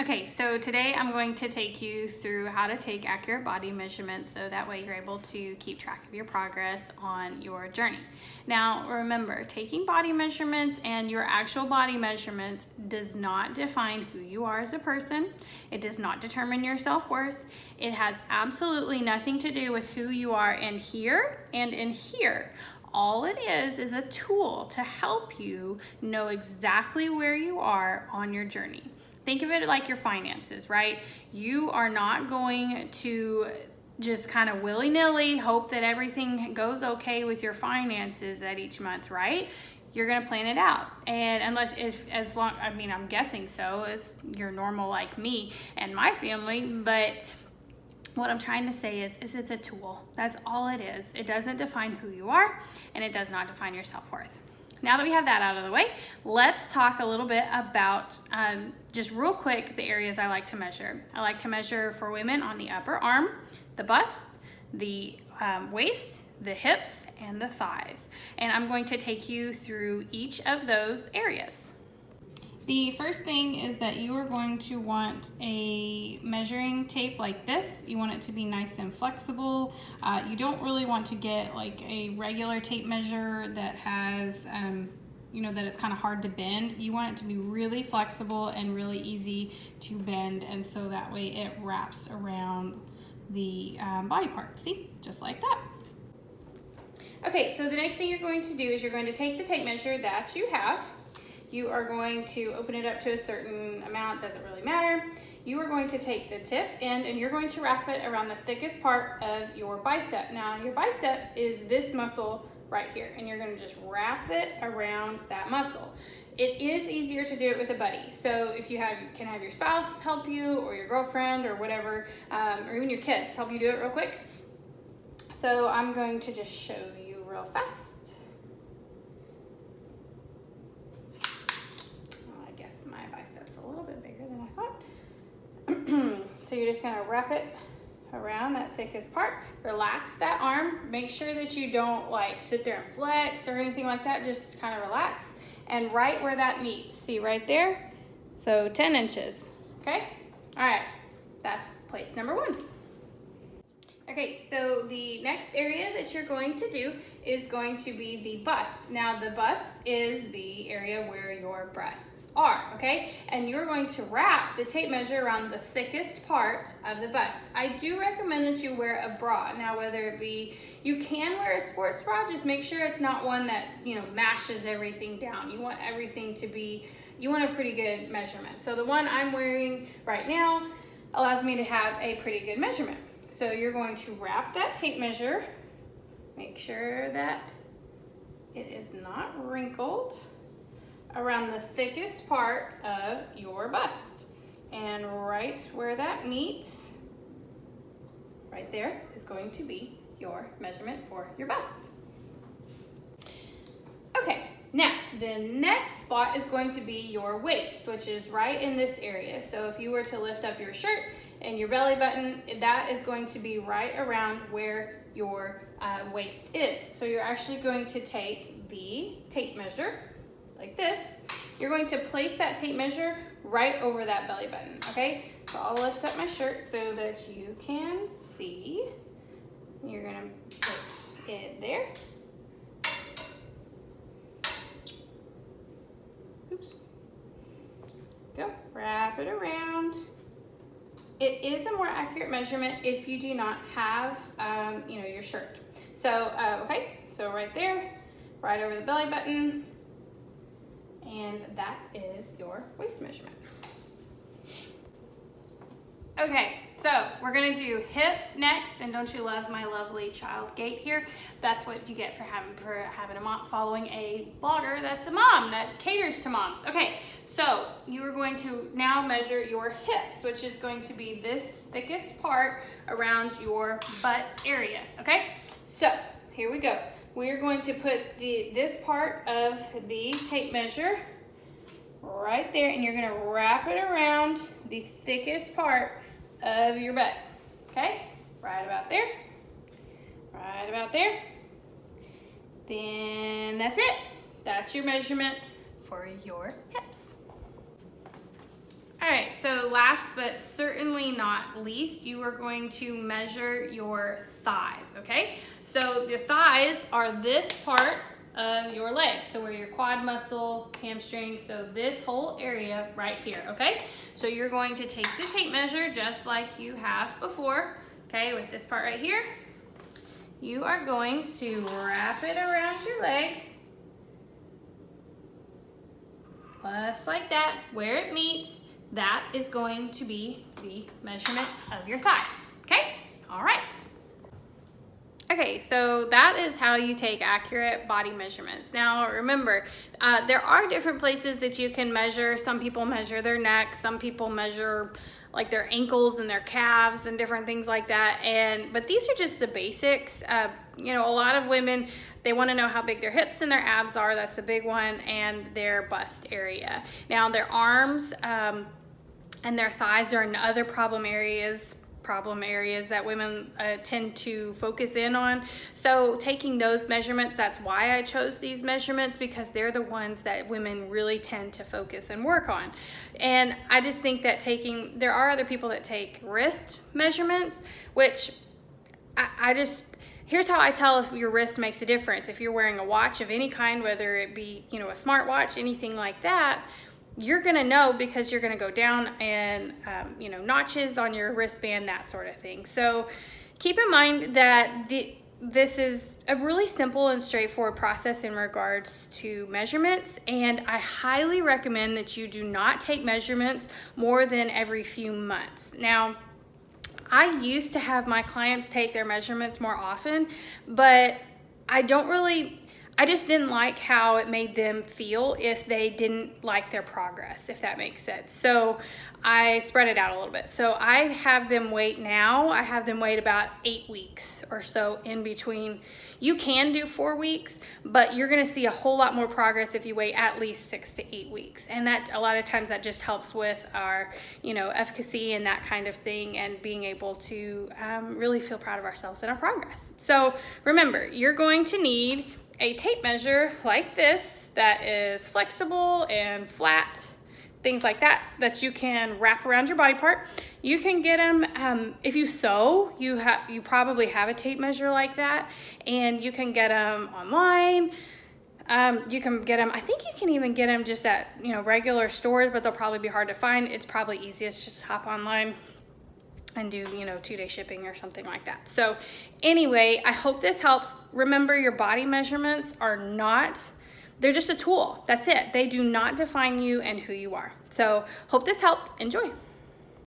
Okay, so today I'm going to take you through how to take accurate body measurements so that way you're able to keep track of your progress on your journey. Now remember, taking body measurements and your actual body measurements does not define who you are as a person. It does not determine your self-worth. It has absolutely nothing to do with who you are in here and in here. All it is a tool to help you know exactly where you are on your journey. Think of it like your finances, right? You are not going to just kind of willy-nilly hope that everything goes okay with your finances at each month, right? You're gonna plan it out. And I'm guessing so, as you're normal like me and my family, but what I'm trying to say is it's a tool. That's all it is. It doesn't define who you are, and it does not define your self-worth. Now that we have that out of the way, let's talk a little bit about, just real quick, the areas I like to measure. I like to measure for women on the upper arm, the bust, the waist, the hips, and the thighs. And I'm going to take you through each of those areas. The first thing is that you are going to want a measuring tape like this. You want it to be nice and flexible. You don't really want to get like a regular tape measure that has, that it's kind of hard to bend. You want it to be really flexible and really easy to bend, and so that way it wraps around the body part. See, just like that. Okay, so the next thing you're going to do is you're going to take the tape measure that you have. You are going to open it up to a certain amount, doesn't really matter. You are going to take the tip end and you're going to wrap it around the thickest part of your bicep. Now your bicep is this muscle right here, and you're gonna just wrap it around that muscle. It is easier to do it with a buddy. So if you can have your spouse help you, or your girlfriend, or whatever, or even your kids help you do it real quick. So I'm going to just show you real fast. So you're just gonna wrap it around that thickest part. Relax that arm. Make sure that you don't like sit there and flex or anything like that. Just kind of relax. And right where that meets, see right there? So 10 inches, okay? All right, that's place number one. Okay, so the next area that you're going to do is going to be the bust. Now the bust is the area where your breasts are, okay? And you're going to wrap the tape measure around the thickest part of the bust. I do recommend that you wear a bra. Now whether it be, you can wear a sports bra, just make sure it's not one that, mashes everything down. You want everything to be, you want a pretty good measurement. So the one I'm wearing right now allows me to have a pretty good measurement. So you're going to wrap that tape measure, make sure that it is not wrinkled, around the thickest part of your bust. And right where that meets, right there, is going to be your measurement for your bust. Okay, now the next spot is going to be your waist, which is right in this area. So if you were to lift up your shirt and your belly button, that is going to be right around where your waist is. So you're actually going to take the tape measure like this. You're going to place that tape measure right over that belly button, okay? So I'll lift up my shirt so that you can see. You're gonna put it there. Oops. Go, wrap it around. It is a more accurate measurement if you do not have, your shirt. So, okay, so right there, right over the belly button, and that is your waist measurement. Okay, so we're gonna do hips next, and don't you love my lovely child gait here? That's what you get for having a mom, following a blogger that's a mom that caters to moms. Okay, so you are going to now measure your hips, which is going to be this thickest part around your butt area, okay? So here we go. We're going to put this part of the tape measure right there, and you're gonna wrap it around the thickest part of your butt, okay? Right about there, right about there. Then that's it. That's your measurement for your hips. All right, so last but certainly not least, you are going to measure your thighs, okay? So your thighs are this part of your leg. So where your quad muscle, hamstring, so this whole area right here, okay? So you're going to take the tape measure just like you have before, okay, with this part right here. You are going to wrap it around your leg, just like that. Where it meets, that is going to be the measurement of your thigh, okay? All right. Okay, so that is how you take accurate body measurements. Now remember, there are different places that you can measure. Some people measure their neck, some people measure like their ankles and their calves and different things like that. But these are just the basics. You know, a lot of women, they want to know how big their hips and their abs are. That's the big one, and their bust area. Now their arms and their thighs are another problem areas that women tend to focus in on. So taking those measurements, that's why I chose these measurements, because they're the ones that women really tend to focus and work on. And I just think that there are other people that take wrist measurements, which here's how I tell if your wrist makes a difference. If you're wearing a watch of any kind, whether it be, you know, a smartwatch, anything like that, you're gonna know because you're gonna go down and, you know, notches on your wristband, that sort of thing. So keep in mind that this is a really simple and straightforward process in regards to measurements, and I highly recommend that you do not take measurements more than every few months. Now, I used to have my clients take their measurements more often, but I just didn't like how it made them feel if they didn't like their progress, if that makes sense. So I spread it out a little bit. So I have them wait about 8 weeks or so in between. You can do 4 weeks, but you're gonna see a whole lot more progress if you wait at least 6 to 8 weeks. And that a lot of times that just helps with our, you know, efficacy and that kind of thing, and being able to really feel proud of ourselves and our progress. So remember, you're going to need a tape measure like this that is flexible and flat, things like that, that you can wrap around your body part. You can get them, if you sew, you probably have a tape measure like that, and you can get them online. You can get them, I think you can even get them just at, you know, regular stores, but they'll probably be hard to find. It's probably easiest just hop online and do, you know, 2-day shipping or something like that. So anyway, I hope this helps. Remember, your body measurements they're just a tool. That's it. They do not define you and who you are. So hope this helped. Enjoy.